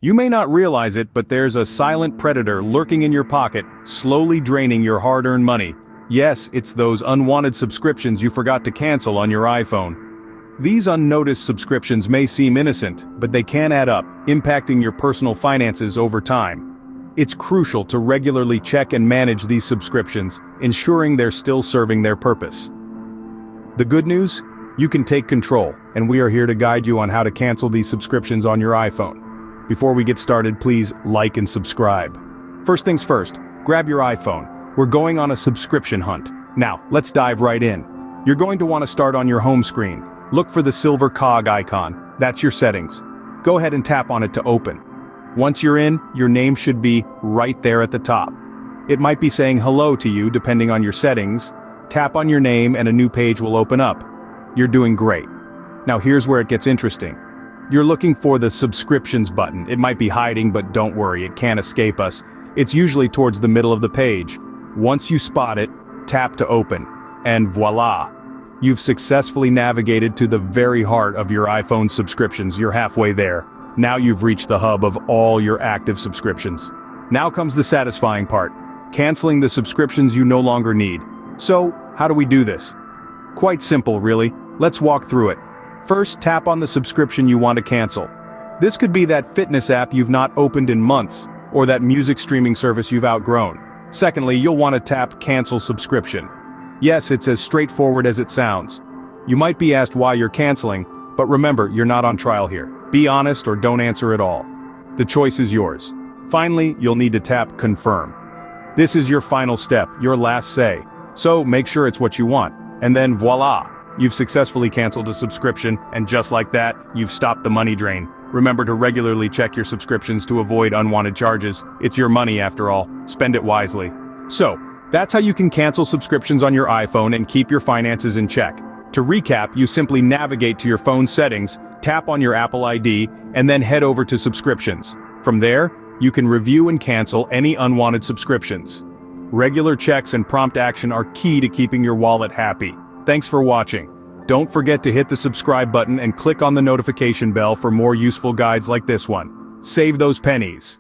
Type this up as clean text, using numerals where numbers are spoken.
You may not realize it, but there's a silent predator lurking in your pocket, slowly draining your hard-earned money. Yes, it's those unwanted subscriptions you forgot to cancel on your iPhone. These unnoticed subscriptions may seem innocent, but they can add up, impacting your personal finances over time. It's crucial to regularly check and manage these subscriptions, ensuring they're still serving their purpose. The good news? You can take control, and we are here to guide you on how to cancel these subscriptions on your iPhone. Before we get started, please like and subscribe. First things first, grab your iPhone. We're going on a subscription hunt. Now, let's dive right in. You're going to want to start on your home screen. Look for the silver cog icon. That's your settings. Go ahead and tap on it to open. Once you're in, your name should be right there at the top. It might be saying hello to you depending on your settings. Tap on your name and a new page will open up. You're doing great. Now here's where it gets interesting. You're looking for the subscriptions button. It might be hiding, but don't worry, it can't escape us. It's usually towards the middle of the page. Once you spot it, tap to open. And voila! You've successfully navigated to the very heart of your iPhone subscriptions. You're halfway there. Now you've reached the hub of all your active subscriptions. Now comes the satisfying part. Canceling the subscriptions you no longer need. So, how do we do this? Quite simple, really. Let's walk through it. First, tap on the subscription you want to cancel. This could be that fitness app you've not opened in months, or that music streaming service you've outgrown. Secondly, you'll want to tap Cancel Subscription. Yes, it's as straightforward as it sounds. You might be asked why you're canceling, but remember, you're not on trial here. Be honest or don't answer at all. The choice is yours. Finally, you'll need to tap Confirm. This is your final step, your last say. So make sure it's what you want. And then voila! You've successfully canceled a subscription, and just like that, you've stopped the money drain. Remember to regularly check your subscriptions to avoid unwanted charges. It's your money after all. Spend it wisely. So, that's how you can cancel subscriptions on your iPhone and keep your finances in check. To recap, you simply navigate to your phone settings, tap on your Apple ID, and then head over to subscriptions. From there, you can review and cancel any unwanted subscriptions. Regular checks and prompt action are key to keeping your wallet happy. Thanks for watching. Don't forget to hit the subscribe button and click on the notification bell for more useful guides like this one. Save those pennies.